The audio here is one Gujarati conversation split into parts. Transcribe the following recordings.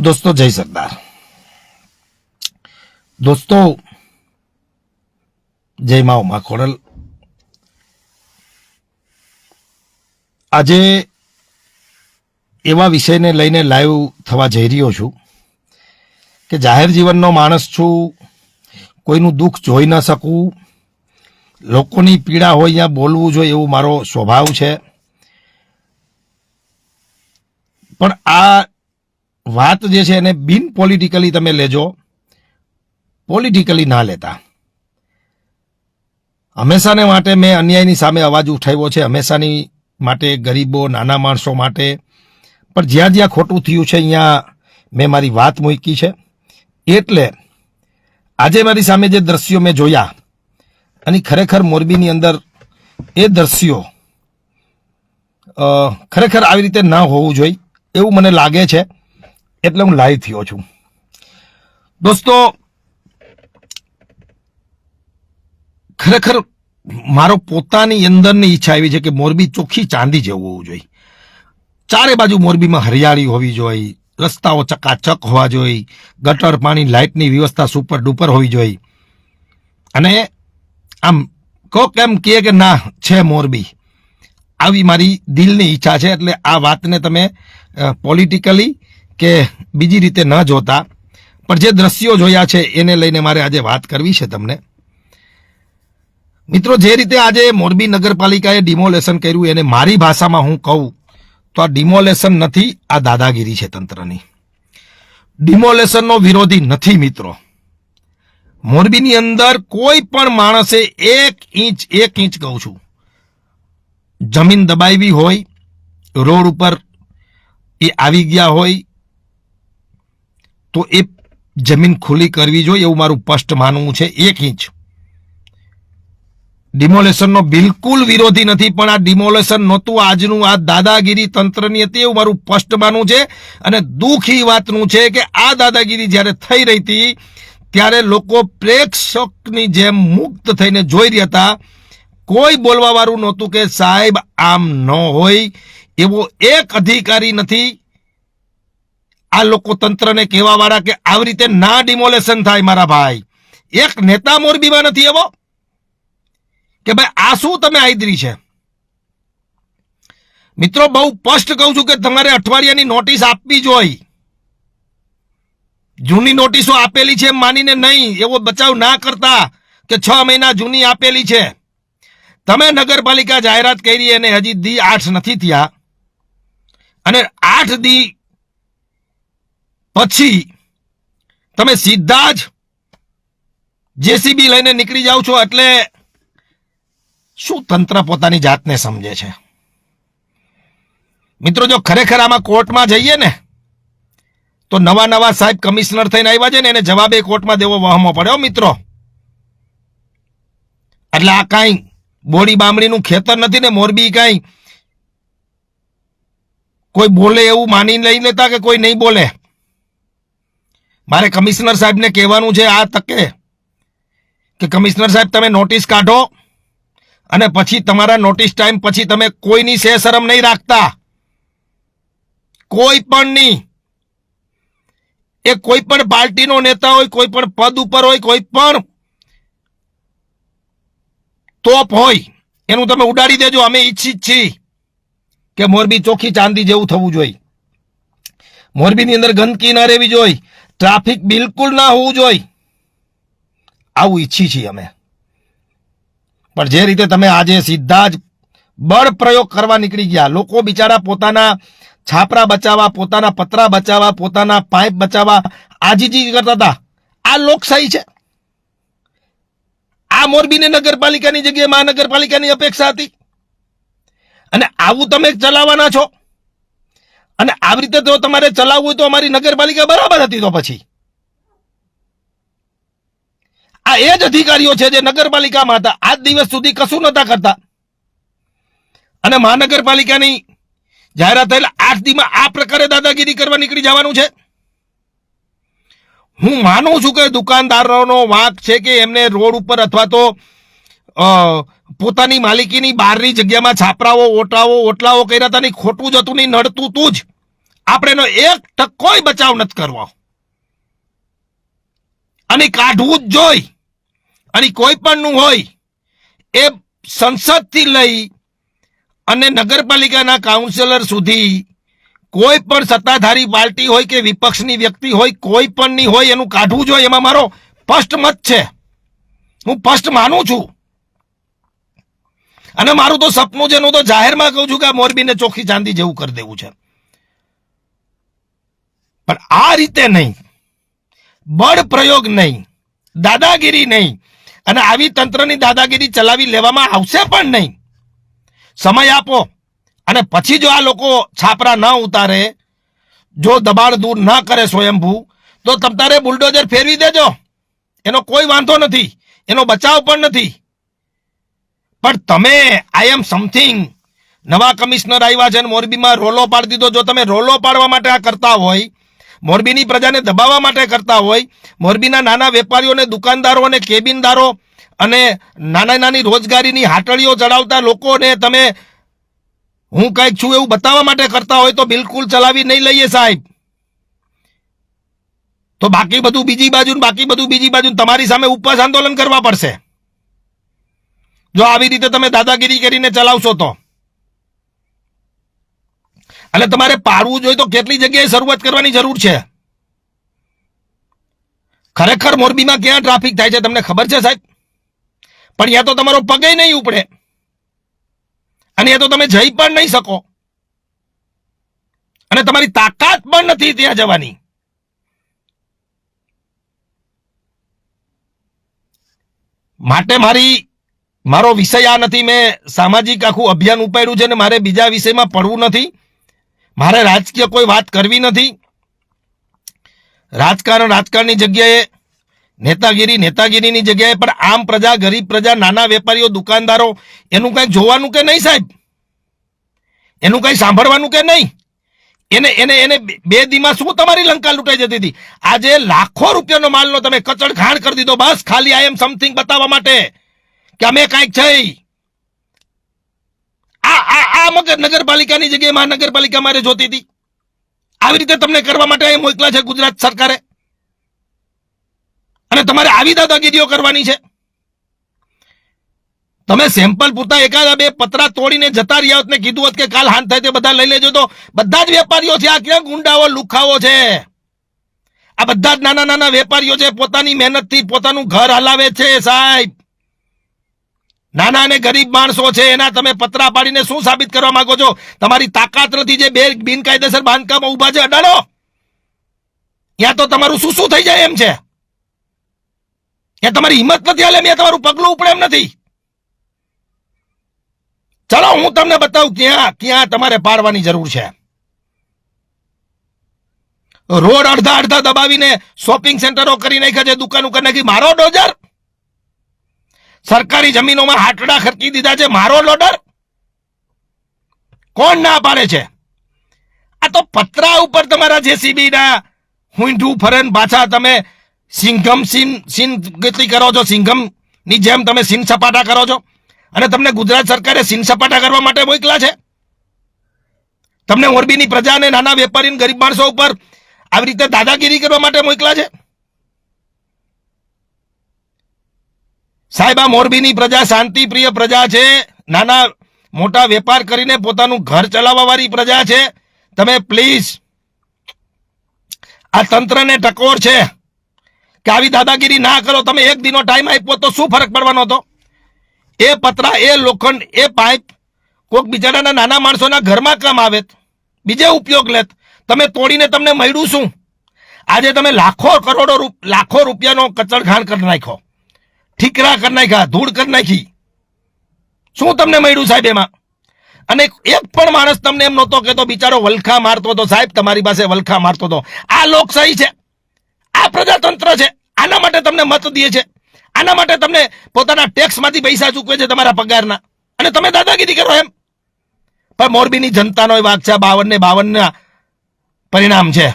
दोस्तों जय सरदार। दोस्तों जय माँ उमा खोड़ल। આજે એવા વિષયને લઈને લાઈવ થવા જઈ રહ્યો છું કે જાહેર જીવનનો માણસ છું, કોઈનું દુઃખ જોઈ ન શકું, લોકોની પીડા હોય ત્યાં બોલવું જોઈએ એવું મારો સ્વભાવ છે। પણ આ વાત જે છે એને બિન પોલિટિકલી તમે લેજો, પોલિટિકલી ના લેતા। હંમેશાને માટે મેં અન્યાયની સામે અવાજ ઉઠાવ્યો છે, હંમેશાની માટે ગરીબો નાના માણસો માટે। પણ જ્યાં જ્યાં ખોટું થયું છે અહીંયા મેં મારી વાત મૂકી છે। એટલે આજે મારી સામે જે દ્રશ્યો મેં જોયા અને ખરેખર મોરબીની અંદર એ દ્રશ્યો ખરેખર આવી રીતે ન હોવું જોઈએ એવું મને લાગે છે, એટલે હું લાઈવ થયો છું। દોસ્તો ખરેખર મારો પોતાની અંદરની ઈચ્છા એવી છે કે મોરબી ચોખ્ખી ચાંદી જેવું હોવું જોઈએ। ચારે બાજુ મોરબીમાં હરિયાળી હોવી જોઈએ, રસ્તાઓ ચકાચક હોવા જોઈએ, ગટર પાણી લાઇટની વ્યવસ્થા સુપર ડુપર હોવી જોઈએ। અને આમ કહો કેમ કહે કે ના છે મોરબી, આવી મારી દિલની ઈચ્છા છે। એટલે આ વાતને તમે પોલિટિકલી કે બીજી રીતે ન જોતા, પણ જે દ્રશ્યો જોયા છે એને લઈને મારે આજે વાત કરવી છે તમને। મિત્રો, જે રીતે આજે મોરબી નગરપાલિકાએ ડિમોલેશન કર્યું એને મારી ભાષામાં હું કહું તો આ ડિમોલેશન નથી, આ દાદાગીરી છે તંત્રની। ડિમોલેશનનો વિરોધી નથી મિત્રો। મોરબીની અંદર કોઈ પણ માણસે એક ઇંચ કહું છું જમીન દબાવી હોય, રોડ ઉપર એ આવી ગયા હોય તો એ જમીન ખુલ્લી કરવી જોઈએ એવું મારું સ્પષ્ટ માનવું છે। 1 ઇંચ ડિમોલેશનનો બિલકુલ વિરોધી નથી, પણ આ ડિમોલેશન નહોતું, આજનું આ દાદાગીરી તંત્રની હતી એવું મારું સ્પષ્ટ માનવું છે। અને દુઃખ એ વાતનું છે કે આ દાદાગીરી જ્યારે થઈ રહી હતી ત્યારે લોકો પ્રેક્ષકની જેમ મુક્ત થઈને જોઈ રહ્યા હતા। કોઈ બોલવા વાળું નહોતું કે સાહેબ આમ ન હોય, એવો એક અધિકારી નથી આ લોકો તંત્રને કહેવા વાળા કે આવી રીતે ના ડિમોલેશન થાય। મારા ભાઈ, એક નેતા મોરબીમાં નથી એવો કે ભાઈ આ શું તમે આદરી છે। મિત્રો બહુ સ્પષ્ટ કહું છું કે તમારે અઠવાડિયાની નોટિસ આપવી જોઈએ। જૂની નોટિસો આપેલી છે માનીને નહીં, એવો બચાવ ના કરતા કે 6 મહિના જૂની આપેલી છે। તમે નગરપાલિકા જાહેરાત કરી અને હજી દી 8 નથી થયા, અને 8 દી પછી તમે સીધા જ જેસીબી લઈને નીકળી જાઓ છો, એટલે શું તંત્ર પોતાની જાતને સમજે છે? મિત્રો, જો ખરેખર આમાં કોર્ટમાં જઈએ ને તો નવા સાહેબ કમિશનર થઈને આવ્યા છે ને એને જવાબે કોર્ટમાં દેવો વહમો પડ્યો મિત્રો। એટલે આ કાંઈ બોડી બામણીનું ખેતર નથી ને મોરબી કાંઈ કોઈ બોલે એવું માની લઈ લેતા કે કોઈ નહીં બોલે। મારે કમિશનર સાહેબને કહેવાનું છે આ તકે કે કમિશનર સાહેબ તમે નોટિસ કાઢો અને પછી તમારા નોટિસ ટાઈમ પછી તમે કોઈની સે શરમ નહીં રાખતા, કોઈ પણ નહીં। એ કોઈ પણ પાર્ટીનો નેતા હોય, કોઈ પણ પદ ઉપર હોય, કોઈ પણ તોપ હોય, એનું તમે ઉડાડી દેજો। અમે ઈચ્છિત છીએ કે મોરબી ચોખ્ખી ચાંદી જેવું થવું જોઈએ, મોરબીની અંદર ગંદકી ના રહેવી જોઈએ, ટ્રાફિક બિલકુલ ના હોવું જોઈએ, આવું ઈચ્છી છીએ અમે। પણ જે રીતે તમે આજે સીધા જ બળ પ્રયોગ કરવા નીકળી ગયા, લોકો બિચારા પોતાના છાપરા બચાવવા, પોતાના પતરા બચાવવા, પોતાના પાઇપ બચાવવા આજીજી કરતા હતા। આ લોકશાહી છે? આ મોરબીને નગરપાલિકાની જગ્યાએ મહાનગરપાલિકાની અપેક્ષા હતી, અને આવું તમે ચલાવવાના છો? અને આવી રીતે જો તમારે ચલાવવું હોય તો અમારી નગરપાલિકા બરાબર હતી, તો પછી આ એ જ અધિકારીઓ છે જે નગરપાલિકામાં હતા, આજ દિવસ સુધી કશું નતા કરતા, અને મહાનગરપાલિકાની જાહેરાત થયેલા 8 દીમાં આ પ્રકારે દાદાગીરી કરવા નીકળી જવાનું છે। હું માનું છું કે દુકાનદારોનો વાંક છે કે એમને રોડ ઉપર અથવા તો પોતાની માલિકીની બહારની જગ્યામાં છાપરાઓ ઓટલાઓ કર્યા હતા, નહીં ખોટું જ હતું, નહીં નડતું તું જ। આપણે એનો એક ટકોય બચાવ નથી કરવો, અને કાઢવું જ જોઈ. અને કોઈ પણ નું હોય એ સંસદથી લઈ અને નગરપાલિકાના કાઉન્સિલર સુધી કોઈ પણ સત્તાધારી પાર્ટી હોય કે વિપક્ષની વ્યક્તિ હોય, કોઈ પણની હોય, એનું કાઢવું જોઈએ. એમાં મારો સ્પષ્ટ મત છે, હું સ્પષ્ટ માનું છું. અને મારું તો સપનું છે, હું તો જાહેરમાં કહું છું કે આ મોરબીને ચોખ્ખી ચાંદી જેવું કરી દેવું છે. પણ આ રીતે નહીં, બળ પ્રયોગ નહીં, દાદાગીરી નહીં, અને આવી તંત્રની દાદાગીરી ચલાવી લેવામાં આવશે પણ નહીં. સમય આપો, અને પછી જો આ લોકો છાપરા ન ઉતારે, જો દબાણ દૂર ન કરે સ્વયંભૂ, તો તમારે બુલડોઝર ફેરવી દેજો, એનો કોઈ વાંધો નથી, એનો બચાવ પણ નથી. પણ તમે આઈ એમ સમથિંગ, નવા કમિશનર આવ્યા છે અને મોરબીમાં રોલો પાડી દીધો. જો તમે રોલો પાડવા માટે આ કરતા હોય, મોરબીની પ્રજાને દબાવવા માટે કરતા હોય, મોરબીના નાના વેપારીઓને, દુકાનદારો અને કેબિનદારો અને નાની રોજગારીની હાટડીઓ ચડાવતા લોકોને તમે હું કંઈક છું એવું બતાવવા માટે કરતા હોય, તો બિલકુલ ચલાવી નહીં લઈએ સાહેબ. તો બાકી બધું બીજી બાજુ તમારી સામે ઉપવાસ આંદોલન કરવા પડશે, જો આવી રીતે તમે દાદાગીરી કરીને ચલાવશો તો. અને તમારે પાડવું જોઈએ તો કેટલી જગ્યાએ શરૂઆત કરવાની જરૂર છે. ખરેખર મોરબીમાં ક્યાં ટ્રાફિક થાય છે તમને ખબર છે સાહેબ? પણ યા તો તમારો પગે નહીં ઉપડે, અને યા તો તમે જઈ પણ નહીં શકો, અને તમારી તાકાત પણ નથી ત્યાં જવાની. માટે મારો વિષય આ નથી. મેં સામાજિક આખું અભિયાન ઉપાડ્યું છે, ને મારે બીજા વિષયમાં પડવું નથી. મારે રાજકીય કોઈ વાત કરવી નથી. રાજકારણની જગ્યાએ, નેતાગીરીની જગ્યાએ, પણ આમ પ્રજા, ગરીબ પ્રજા, નાના વેપારીઓ, દુકાનદારો, એનું કઈ જોવાનું કે નહીં સાહેબ? એનું કઈ સાંભળવાનું કે નહીં? એને બે દીમાં શું તમારી લંકા લૂંટાઈ જતી હતી? આજે લાખો રૂપિયાનો માલનો તમે કચડ ખાણ કરી દીધો, બસ ખાલી આઈ એમ સમથિંગ બતાવવા માટે કે અમે કઈક છે. આ નગરપાલિકાની જગ્યાએ મહાનગરપાલિકા મારે જોતી હતી. આવી રીતે તમને કરવા માટે અહીં મોકલા છે ગુજરાત સરકારે, અને તમારે આવી દાદાગીરીઓ કરવાની છે. તમે સેમ્પલ પૂરતા એકાદા બે પતરા તોડીને જતા રહ્યા હોત ને કીધું હોત કે કાલ હાંત થાય તે બધા લઈ લેજો, તો બધા જ વેપારીઓ છે. આ ક્યાં ગુંડાઓ, લુખાઓ છે? આ બધા જ નાના વેપારીઓ છે, પોતાની મહેનતથી પોતાનું ઘર હલાવે છે સાહેબ. નાના અને ગરીબ માણસો છે, એના તમે પતરા પાડીને શું સાબિત કરવા માંગો છો? તમારી તાકાત નથી. જે બે બિનકાયદેસર બાંધકામો ઉભા છે, અડાડો. ત્યાં તો તમારું શું થઈ જાય એમ છે. ત્યાં તમારી હિંમત નથી, હાલે ત્યાં તમારું પગલું ઉપડે એમ નથી. ચલો હું તમને બતાવું ક્યાં તમારે પાડવાની જરૂર છે. રોડ અડધા દબાવીને શોપિંગ સેન્ટરો કરી નાખ્યા છે, દુકાનો કરી નાખી. મારો ડોઝર સરકારી જમીનોમાં હાટડા ખર્ચી દીધા છે, મારો લોડર. કોણ ના પાડે છે? આ તો પતરા ઉપર તમારા જેસીબી ના હુંઠું ફરન પાછા તમે સીન ગતિ કરો છો. સિંઘમ ની જેમ તમે સીન સપાટા કરો છો, અને તમને ગુજરાત સરકારે સીન સપાટા કરવા માટે મોકલા છે. તમને મોરબીની પ્રજાને, નાના વેપારી, ગરીબ માણસો ઉપર આવી રીતે દાદાગીરી કરવા માટે મોકલા છે. સાહેબ, આ મોરબીની પ્રજા શાંતિ પ્રિય પ્રજા છે, નાના મોટા વેપાર કરીને પોતાનું ઘર ચલાવવા વાળી પ્રજા છે. તમે પ્લીઝ આ તંત્રને ટકોર છે કે આવી દાદાગીરી ના કરો. તમે એક દિનો ટાઈમ આપ્યો તો શું ફરક પડવાનો હતો? એ પતરા, એ લોખંડ, એ પાઇપ કોઈક બિચારાના નાના માણસોના ઘરમાં કામ આવે, બીજે ઉપયોગ લેત. તમે તોડીને તમને મળ્યું શું? આજે તમે લાખો રૂપિયાનો કચડઘાણ કરી નાખ્યો, ઠીકરા કરી નાખ્યા, ધૂળ કરી નાખી. શું તમને મળ્યું સાહેબ એમાં? અને એક પણ માણસ તમને એમ નહોતો કહેતો, બિચારો વલખા મારતો હતો. સાહેબ, તમારી પાસે વલખા મારતો હતો. આ લોકશાહી છે, આ પ્રજાતંત્ર છે. આના માટે તમને મત દે છે, આના માટે તમને પોતાના ટેક્સમાંથી પૈસા ચૂકવે છે તમારા પગારના, અને તમે દાદાગીરી કરો એમ. પણ મોરબીની જનતાનો વાક છે. 52 ના પરિણામ છે,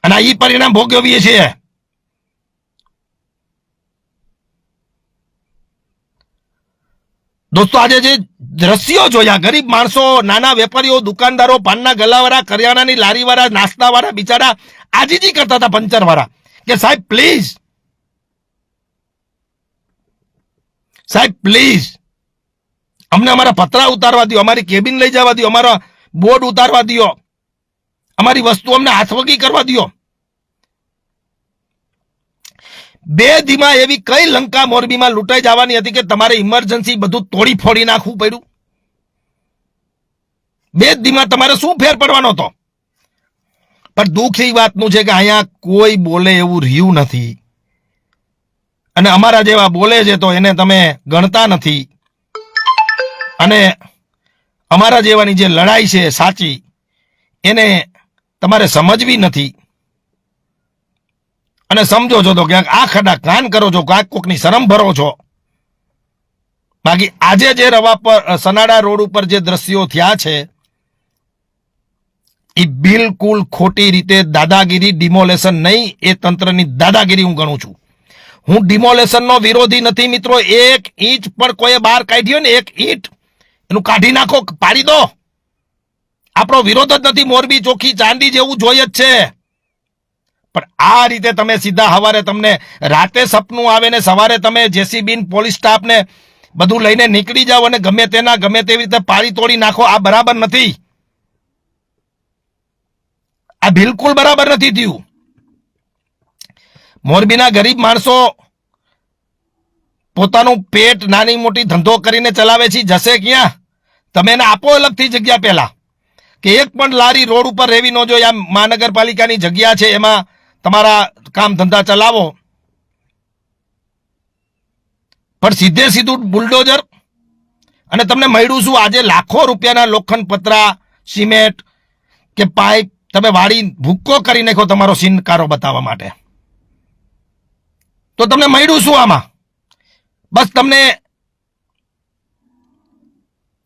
અને એ પરિણામ ભોગવીએ છીએ. દોસ્તો આજે જે દ્રશ્યો જોયા, ગરીબ માણસો, નાના વેપારીઓ, દુકાનદારો, પાનના ગલ્લાવાળા, કરિયાણાની લારીવાળા, નાસ્તાવાળા બિચારા આજીજી કરતા હતા પંચરવાળા કે સાહેબ પ્લીઝ, સાહેબ પ્લીઝ અમને અમારા પતરા ઉતારવા દો, અમારી કેબિન લઈ જવા દો, અમારા બોર્ડ ઉતારવા દો, અમારી વસ્તુ અમને હાથવગી કરવા દો. બે દીમાં એવી કઈ લંકા મોરબીમાં લૂંટાઈ જવાની હતી કે તમારે ઇમરજન્સી બધું તોડી ફોડી નાખવું પડ્યું? બે દીમાં તમારે શું ફેર પડવાનો હતો? પણ દુઃખ એ વાતનું છે કે અહીંયા કોઈ બોલે એવું રહ્યું નથી, અને અમારા જેવા બોલે છે તો એને તમે ગણતા નથી, અને અમારા જેવાની જે લડાઈ છે સાચી એને તમારે સમજવી નથી, અને સમજો છો તો ક્યાંક આ ખડા કાન કરો છો, ક્યાંક કોકની શરમ ભરો છો. બાકી આજે જે રવા પર સનાડા રોડ ઉપર જે દ્રશ્યો થયા છે એ બિલકુલ ખોટી રીતે દાદાગીરી, ડિમોલેશન નહીં, એ તંત્રની દાદાગીરી હું ગણું છું. હું ડિમોલેશનનો વિરોધી નથી મિત્રો. એક ઇંચ પણ કોઈ બહાર કાઢ્યો ને, એક ઈંટ એનું કાઢી નાખો, પાડી દો, આપણો વિરોધ જ નથી. મોરબી ચોખ્ખી ચાંદી જેવું જોઈએ જ છે. પણ આ રીતે તમે સીધા હવારે તમને રાતે સપનું આવે ને સવારે તમે જેસીબી પોલીસ સ્ટાફ ને બધું લઈને નીકળી જાઓ અને ગમે તેના ગમે તેવી રીતે પાડી તોડી નાખો, આ બરાબર નથી. આ બિલકુલ બરાબર નથી થયું. મોરબીના ગરીબ માણસો પોતાનું પેટ નાની મોટી ધંધો કરીને ચલાવે છે, જશે ક્યાં? તમે એને આપો અલગથી જગ્યા. પહેલા કે એક પણ લારી રોડ ઉપર રહેવી ન જોઈએ. આ મહાનગરપાલિકાની જગ્યા છે, એમાં તમારા કામ ધંધા ચલાવો. પણ સીધે સીધું બુલડોઝર. અને તમને મળ્યું શું? આજે લાખો રૂપિયાના લોખંડ પતરા, સિમેન્ટ કે પાઇપ તમે વાળી ભૂક્કો કરી નાખો તમારો સિનકારો બતાવવા માટે. તો તમને મળ્યું શું આમાં? બસ તમને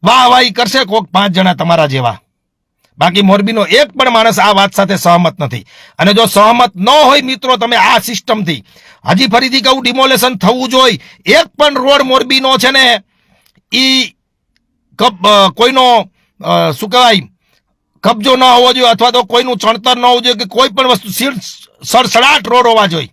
વાહવાહી કરશે કોક 5 જણા તમારા જેવા. બાકી મોરબીનો એક પણ માણસ આ વાત સાથે સહમત નથી. અને જો સહમત ન હોય મિત્રો તમે આ સિસ્ટમથી, હજી ફરીથી કહું, ડિમોલેશન થવું જોઈએ. એક પણ રોડ મોરબીનો છે ને ઈ કોઈનો શું કહેવાય કબજો ન હોવો જોઈએ, અથવા તો કોઈનું ચણતર ન હોવું જોઈએ, કે કોઈ પણ વસ્તુ સડસડાટ રોડ હોવા જોઈએ.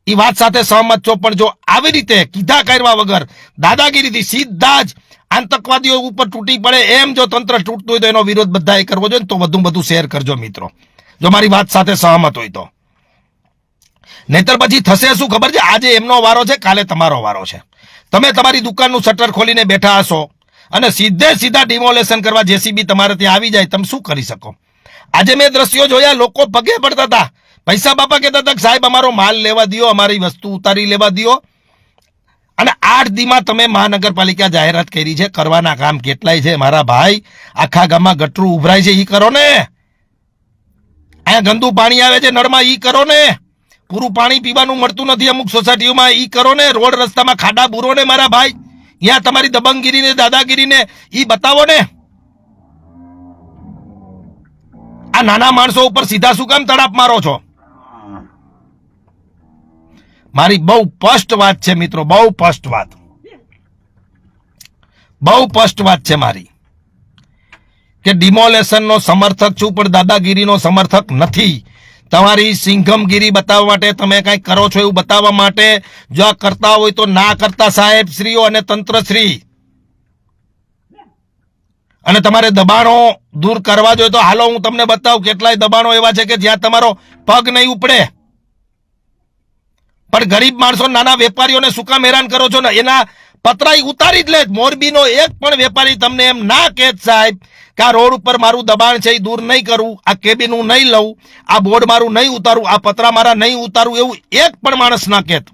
એ વાત સાથે સહમત છો. પણ જો આવી રીતે કીધા કરવા વગર દાદાગીરીથી સીધા જ આતંકવાદીઓ ઉપર તૂટી પડે એમ જો તંત્ર તૂટતું હોય તો એનો વિરોધ બધાએ કરવો જોઈએ. તો વધુ શેર કરજો મિત્રો, જો મારી વાત સાથે સહમત હોય તો. નહીતર પછી થશે શું ખબર છે? આજે એમનો વારો છે, કાલે તમારો વારો છે. તમે તમારી દુકાનનું શટર ખોલીને બેઠા હશો અને સીધા ડિમોલેશન કરવા જેસીબી તમારે ત્યાં આવી જાય, તમે શું કરી શકો? આજે મેં દ્રશ્યો જોયા, લોકો પગે પડતા હતા, પૈસા બાપા કહેતા હતા કે સાહેબ અમારો માલ લેવા દો, અમારી વસ્તુ ઉતારી લેવા દો. અને 8 દીમાં તમે મહાનગરપાલિકા જાહેરાત કરી છે, કરવાના કામ કેટલાય છે મારા ભાઈ. આખા ગામમાં ગટરું ઉભરાય છે, ઈ કરો ને. અહીંયા ગંદુ પાણી આવે છે નળમાં, ઈ કરો ને. પૂરું પાણી પીવાનું મળતું નથી અમુક સોસાયટીઓમાં, ઈ કરો ને. રોડ રસ્તામાં ખાડા બુરો ને મારા ભાઈ. અહીંયા તમારી દબંગગીરીને દાદાગીરીને ઈ બતાવો ને. આ નાના માણસો ઉપર સીધા શું કામ તડાપ મારો છો? મારી બહુ સ્પષ્ટ વાત છે મિત્રો, બહુ સ્પષ્ટ વાત છે મારી, કે ડિમોલેશનનો સમર્થક છું પણ દાદાગીરીનો સમર્થક નથી. તમારી સિંઘમગીરી બતાવવા માટે, તમે કંઈક કરો છો એવું બતાવવા માટે, જો આ કરતા હોય તો ના કરતા સાહેબ શ્રીઓ અને તંત્રશ્રી. અને તમારે દબાણો દૂર કરવા જોઈએ તો હાલો હું તમને બતાવું કેટલાય દબાણો એવા છે કે જ્યાં તમારો પગ નહીં ઉપડે. પણ ગરીબ માણસો, નાના વેપારીઓને શું કામ હેરાન કરો છો ને? એના પતરાઈ ઉતારી જ લે. મોરબીનો એક પણ વેપારી તમને એમ ના કહે સાહેબ કે આ રોડ ઉપર મારું દબાણ છે એ દૂર નહીં કરું, આ કેબિન હું નહીં લઉં, આ બોર્ડ મારું નહીં ઉતારું, આ પતરા મારા નહીં ઉતારું, એવું એક પણ માણસ ના કહેત.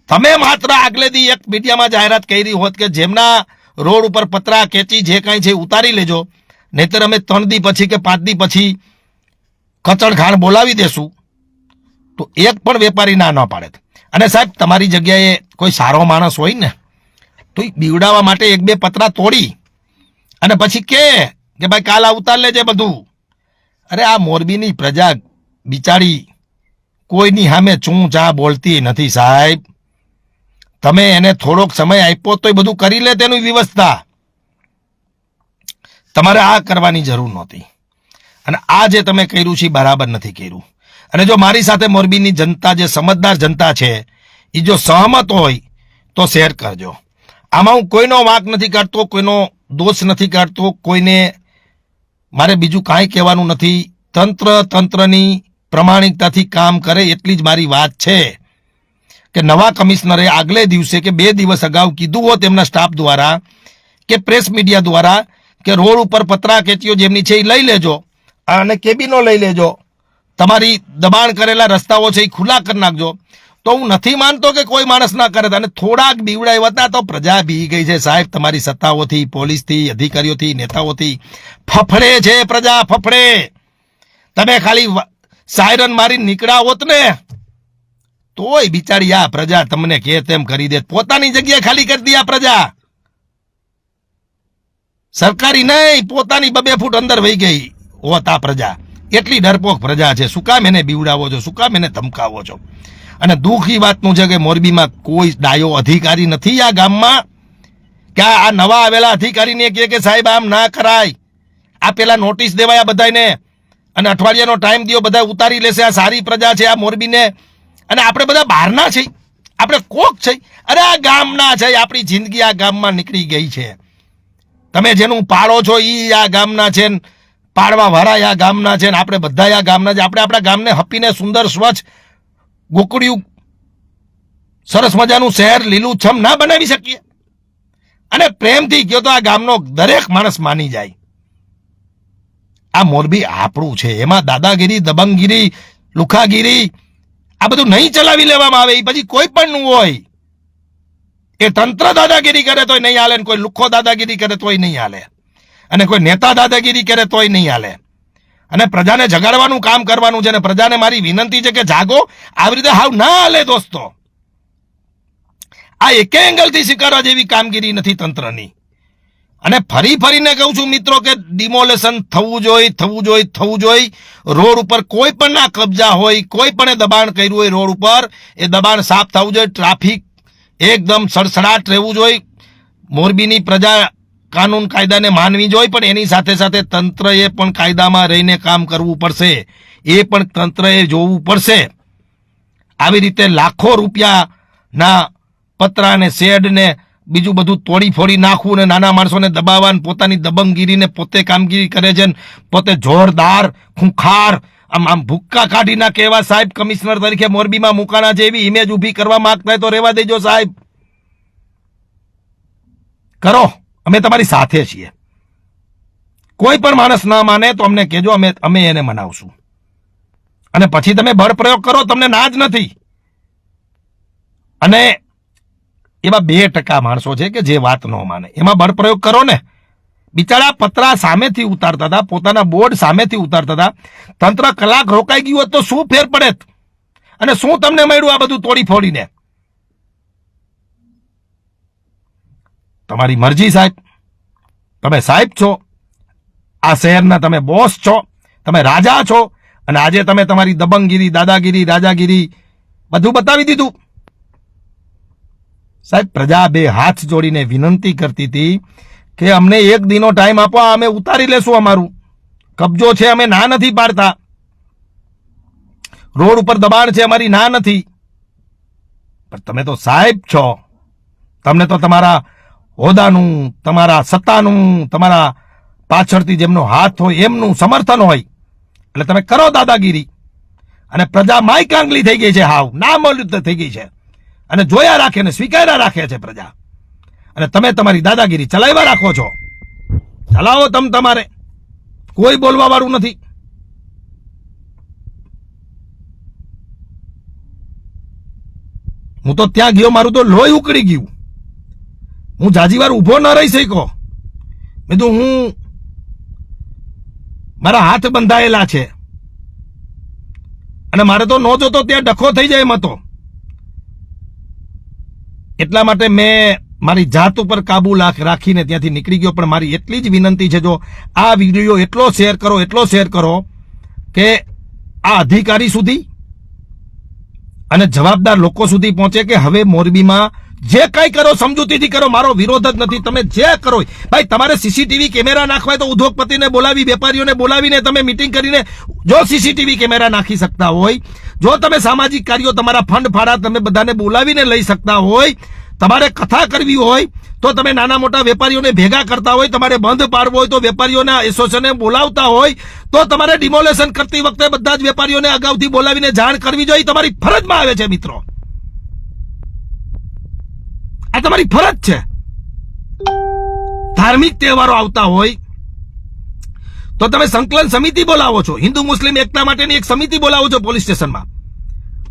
તમે માત્ર આગલે દી એક મીડિયામાં જાહેરાત કરી હોત કે જેમના રોડ ઉપર પતરા કેચી જે કાંઈ છે ઉતારી લેજો, નહીતર અમે 3 દી પછી કે 5 દી પછી કચડ ખાણ બોલાવી દેશું, તો એક પણ વેપારી ના ન પાડે. અને સાહેબ તમારી જગ્યાએ કોઈ સારો માણસ હોય ને તો બીવડાવવા માટે 1-2 પતરા તોડી અને પછી કે ભાઈ કાલ આ ઉતાર લેજે બધું. અરે આ મોરબીની પ્રજા બિચારી કોઈની સામે ચૂં ચા બોલતી નથી સાહેબ. તમે એને થોડોક સમય આપ્યો તો એ બધું કરી લે તેની વ્યવસ્થા. તમારે આ કરવાની જરૂર નહોતી. અને આ જે તમે કર્યું છે એ બરાબર નથી કર્યું. અને જો મારી સાથે મોરબીની જનતા, જે સમજદાર જનતા છે, એ જો સહમત હોય તો શેર કરજો. આમાં હું કોઈનો વાંક નથી કાઢતો, કોઈનો દોષ નથી કાઢતો, કોઈને મારે બીજું કાંઈ કહેવાનું નથી. તંત્રની પ્રમાણિકતાથી કામ કરે એટલી જ મારી વાત છે. કે નવા કમિશનરે આગલે દિવસે કે 2 દિવસ અગાઉ કીધું હોત તેમના સ્ટાફ દ્વારા કે પ્રેસ મીડિયા દ્વારા કે રોડ ઉપર પતરા કેચીઓ જેમની છે એ લઈ લેજો અને કેબિનો લઈ લેજો, તમારી દબાણ કરેલા રસ્તાઓ છે એ ખુલ્લા કરી નાખજો, તો હું નથી માનતો કે કોઈ માણસ ના કરે. અને થોડાક બીવડાય હતા તો પ્રજા બી ગઈ છે સાહેબ. તમારી સત્તાઓથી, પોલીસથી, અધિકારીઓથી, નેતાઓથી ફફડે છે પ્રજા, ફફડે. તમે ખાલી સાયરન મારી નીકળ્યા હોત ને તોય બિચારી આ પ્રજા તમને કે તેમ કરી દે. પોતાની જગ્યાએ ખાલી કરી દી આ પ્રજા. સરકારી નહીં, પોતાની 2 ફૂટ અંદર વહી ગઈ હોત આ પ્રજા. એટલી ડરપોક પ્રજા છે. શું કામ એને બીવડાવો છો? શું કામ એને ધમકાવો છો? અને દુઃખની વાતનું છે કે મોરબીમાં કોઈ ડાયો અધિકારી નથી આ ગામમાં કે આ નવા આવેલા અધિકારીને કહે કે સાહેબ આમ ના કરાય, આ પેલા નોટિસ દેવાયા બધાને અને અઠવાડિયાનો ટાઈમ દો, બધા ઉતારી લેશે. આ સારી પ્રજા છે આ મોરબીને. અને આપણે બધા બહારના છે, આપણે કોક છે. અરે આ ગામના છે, આપણી જિંદગી આ ગામમાં નીકળી ગઈ છે. તમે જેનું પાળો છો એ આ ગામના છે, પાડવા વાળા આ ગામના છે, આપણે બધા આ ગામના છે. આપણે આપણા ગામને હપીને સુંદર, સ્વચ્છ, ગોકળિયું, સરસ મજાનું શહેર લીલુંછમ ના બનાવી શકીએ? અને પ્રેમથી કહો તો આ ગામનો દરેક માણસ માની જાય આ મોરબી આપણું છે. એમાં દાદાગીરી, દબંગગીરી, લુખાગીરી આ બધું નહીં ચલાવી લેવામાં આવે. એ પછી કોઈ પણ નું હોય, એ તંત્ર દાદાગીરી કરે તોય નહીં હાલે, કોઈ લુખો દાદાગીરી કરે તોય નહીં હાલે, અને કોઈ નેતા દાદાગીરી કરે તોય નહીં હાલે. અને પ્રજાને જગાડવાનું કામ કરવાનું છે. અને પ્રજાને મારી વિનંતી છે કે જાગો. આવી રીતે હાવ ના હાલે દોસ્તો. આ એકે એંગલથી સ્વીકારવા જેવી કામગીરી નથી તંત્રની. અને ફરી ફરીને કહું છું મિત્રો કે ડિમોલેશન થવું જોઈએ, થવું જોઈએ, થવું જોઈએ. રોડ ઉપર કોઈ પણ ના કબજા હોય, કોઈ પણ દબાણ કર્યું હોય રોડ ઉપર, એ દબાણ સાફ થવું જોઈએ. ટ્રાફિક એકદમ સડસડાટ રહેવું જોઈએ. મોરબીની પ્રજા કાનૂન કાયદાને માનવી જોઈએ, પણ એની સાથે સાથે તંત્રએ પણ કાયદામાં રહીને કામ કરવું પડશે. એ પણ તંત્રએ જોવું પડશે. આવી રીતે લાખો રૂપિયાના પતરા ને શેડ ને બીજું બધું તોડી ફોડી નાખવું ને નાના માણસોને દબાવવા, પોતાની દબંગગીરીને પોતે કામગીરી કરે છે, પોતે જોરદાર ખૂંખાર આમ ભૂક્કા કાઢી નાખે એવા સાહેબ કમિશનર તરીકે મોરબીમાં મુકાણા છે. એવી ઇમેજ ઉભી કરવા માંગતા હોય તો રહેવા દેજો સાહેબ, કરો. અમે તમારી સાથે છીએ. કોઈ પણ માણસ ના માને તો અમને કહેજો, અમે એને મનાવશું. અને પછી તમે બળ પ્રયોગ કરો, તમને ના જ નથી. અને એવા 2% માણસો છે કે જે વાત ન માને, એમાં બળ પ્રયોગ કરો ને. બિચારા પતરા સામેથી ઉતારતા હતા, પોતાના બોર્ડ સામેથી ઉતારતા હતા. તંત્ર કલાક રોકાઈ ગયું હોત તો શું ફેર પડે? અને શું તમને મળ્યું આ બધું તોડી ફોડીને? તમારી મરજી સાહેબ. તમે સાહેબ છો, આ શહેરના તમે બોસ છો, તમે રાજા છો. અને આજે તમે તમારી દબંગગીરી, દાદાગીરી, રાજાગીરી બધું બતાવી દીધું. સાહેબ પ્રજા 2 હાથ જોડીને વિનંતી કરતી હતી કે અમને 1 દિનો ટાઈમ આપો, અમે ઉતારી લેશું. અમારું કબજો છે, અમે ના નથી પાડતા. રોડ ઉપર દબાણ છે, અમારી ના નથી. પણ તમે તો સાહેબ છો, તમને તો તમારા હોદાનું, તમારા સત્તાનું, તમારા પાછળથી જેમનો હાથ હોય એમનું સમર્થન હોય, એટલે તમે કરો દાદાગીરી. અને પ્રજા માય કાંગલી થઈ ગઈ છે, હાવ ના મળ્યું થઈ ગઈ છે. અને જોયા રાખે ને સ્વીકાર્યા રાખે છે પ્રજા. અને તમે તમારી દાદાગીરી ચલાવ્યા રાખો છો. ચલાવો તમારે, કોઈ બોલવા વાળું નથી. હું તો ત્યાં ગયો, મારું તો લોહી ઉકળી ગયું. હું જાજી વાર ઉભો ન રહી શક્યો. મેં તો હું મારા હાથ બંધાયેલા છે અને મારે તો નો જોતો ત્યાં ડખો થઈ જાય એમ હતો. એટલા માટે મેં મારી જાત ઉપર કાબુ રાખીને ત્યાંથી નીકળી ગયો. પણ મારી એટલી જ વિનંતી છે, જો આ વિડીયો એટલો શેર કરો કે આ અધિકારી સુધી અને જવાબદાર લોકો સુધી પહોંચે કે હવે મોરબીમાં જે કઈ કરો સમજૂતીથી કરો, મારો વિરોધ જ નથી. તમે જે કરો ભાઈ, તમારે સીસીટીવી કેમેરા નાખવા તો ઉદ્યોગપતિને બોલાવી, વેપારીઓને બોલાવીને તમે મીટિંગ કરીને જો સીસીટીવી કેમેરા નાખી શકતા હોય, જો તમે સામાજિક કાર્યો, તમારા ફંડ ફાળા તમે બધાને બોલાવીને લઈ શકતા હોય, તમારે કથા કરવી હોય તો તમે નાના મોટા વેપારીઓને ભેગા કરતા હોય, તમારે બંધ પાડવો હોય તો વેપારીઓના એસોસિએશનને બોલાવતા હોય, તો તમારે ડિમોલેશન કરતી વખતે બધા જ વેપારીઓને અગાઉથી બોલાવીને જાણ કરવી જોઈએ. તમારી ફરજમાં આવે છે મિત્રો, આ તમારી ફરજ છે. ધાર્મિક તહેવારો આવતા હોય તો તમે સંકલન સમિતિ બોલાવો છો, હિન્દુ મુસ્લિમ એકતા માટેની એક સમિતિ બોલાવો છો પોલીસ સ્ટેશનમાં,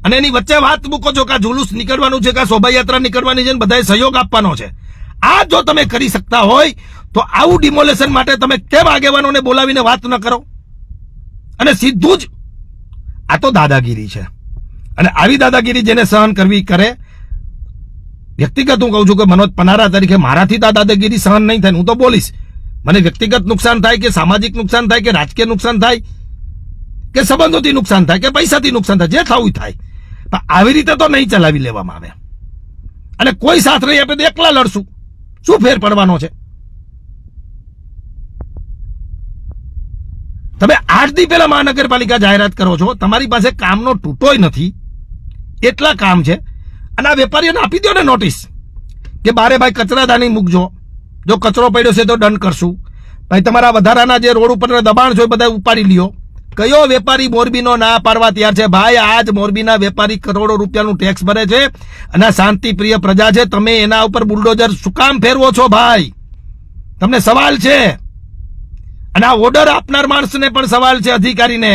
અને એની વચ્ચે વાત મૂકો છો કે જુલુસ નીકળવાનું છે, કે શોભાયાત્રા નીકળવાની છે, બધાએ સહયોગ આપવાનો છે. આ જો તમે કરી શકતા હોય તો આવું ડિમોલેશન માટે તમે કેમ આગેવાનોને બોલાવીને વાત ન કરો? અને સીધું જ આ તો દાદાગીરી છે, અને આવી દાદાગીરી જેને સહન કરવી કરે. વ્યક્તિગત હું કહું છું કે મનોજ પનારા તરીકે મારાથી તો આ દાદાગીરી સહન નહીં થાય. હું તો બોલીશ, મને વ્યક્તિગત નુકસાન થાય કે સામાજિક નુકસાન થાય કે રાજકીય નુકસાન થાય કે સંબંધોથી નુકસાન થાય કે પૈસાથી નુકસાન થાય, જે થવું થાય, પણ આવી રીતે તો નહીં ચલાવી લેવામાં આવે. અને કોઈ સાથ નહીં આપે તો એકલા લડશું, શું ફેર પડવાનો છે? તમે 8 દી પહેલા મહાનગરપાલિકા જાહેરાત કરો છો, તમારી પાસે કામનો તૂટોય નથી, એટલા કામ છે, અને આ વેપારીઓને આપી દો ને નોટિસ કે બારે ભાઈ કચરાદાની મૂકજો, જો કચરો પડ્યો છે તો દંડ કરશું. ભાઈ તમારા વધારાના જે રોડ ઉપર દબાણ છે બધા ઉપાડી લ્યો. કયો વેપારી મોરબીનો ના પાડવા તૈયાર છે? ભાઈ આજ મોરબીના વેપારી કરોડો રૂપિયાનું ટેક્સ ભરે છે અને શાંતિ પ્રિય પ્રજા છે. તમે એના ઉપર બુલડોઝર શું કામ ફેરવો છો ભાઈ? તમને સવાલ છે. અને આ ઓર્ડર આપનાર માણસને પણ સવાલ છે, અધિકારીને,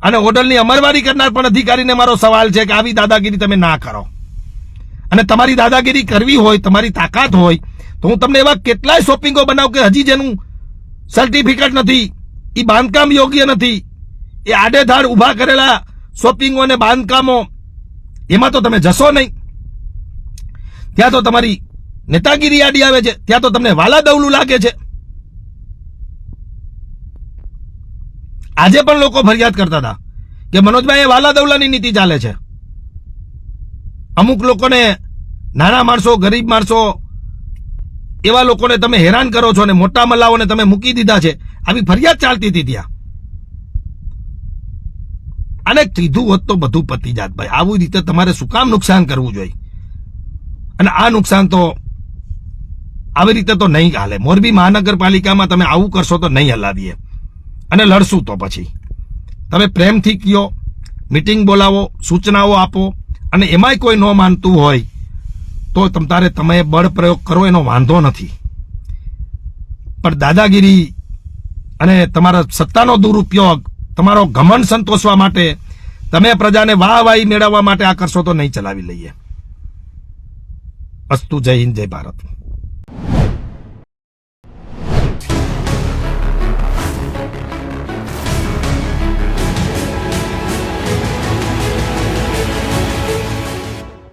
અને ઓર્ડરની અમલવારી કરનાર પણ અધિકારીને મારો સવાલ છે કે આવી દાદાગીરી તમે ના કરો. અને તમારી દાદાગીરી કરવી હોય, તમારી તાકાત હોય તો હું તમને એવા કેટલાય શોપિંગો બનાવું કે હજી જેનું સર્ટિફિકેટ નથી, એ બાંધકામ યોગ્ય નથી, એ આડેધાડ ઉભા કરેલા શોપિંગો અને બાંધકામો, એમાં તો તમે જશો નહીં. ત્યાં તો તમારી નેતાગીરી આડી આવે છે, ત્યાં તો તમને વાલા દવલું લાગે છે. આજે પણ લોકો ફરિયાદ કરતા હતા કે મનોજભાઈ એ વાલા દવલાની નીતિ ચાલે છે. અમુક લોકોને, નાના માણસો, ગરીબ માણસો, એવા લોકોને તમે હેરાન કરો છો, અને મોટા મલ્લાઓને તમે મૂકી દીધા છે. આવી ફરિયાદ ચાલતી હતી ત્યાં. અને કીધું હોત તો બધું પતી જાત ભાઈ. આવી રીતે તમારે શું કામ નુકસાન કરવું જોઈએ? અને આ નુકસાન તો આવી રીતે તો નહીં હાલે. મોરબી મહાનગરપાલિકામાં તમે આવું કરશો તો નહીં હલાવીએ, અને લડશું તો પછી. તમે પ્રેમથી કયો, મીટિંગ બોલાવો, સૂચનાઓ આપો, અને એમાંય કોઈ ન માનતું હોય તો તમે બળ પ્રયોગ કરો, એનો વાંધો નથી. પણ દાદાગીરી અને તમારા સત્તાનો દુરુપયોગ, તમારો ઘમંડ સંતોષવા માટે, તમે પ્રજાને વાહવાહી મેળવવા માટે આ કરશો તો નહીં ચલાવી લઈએ. અસ્તુ. જય હિન્દ, જય ભારત.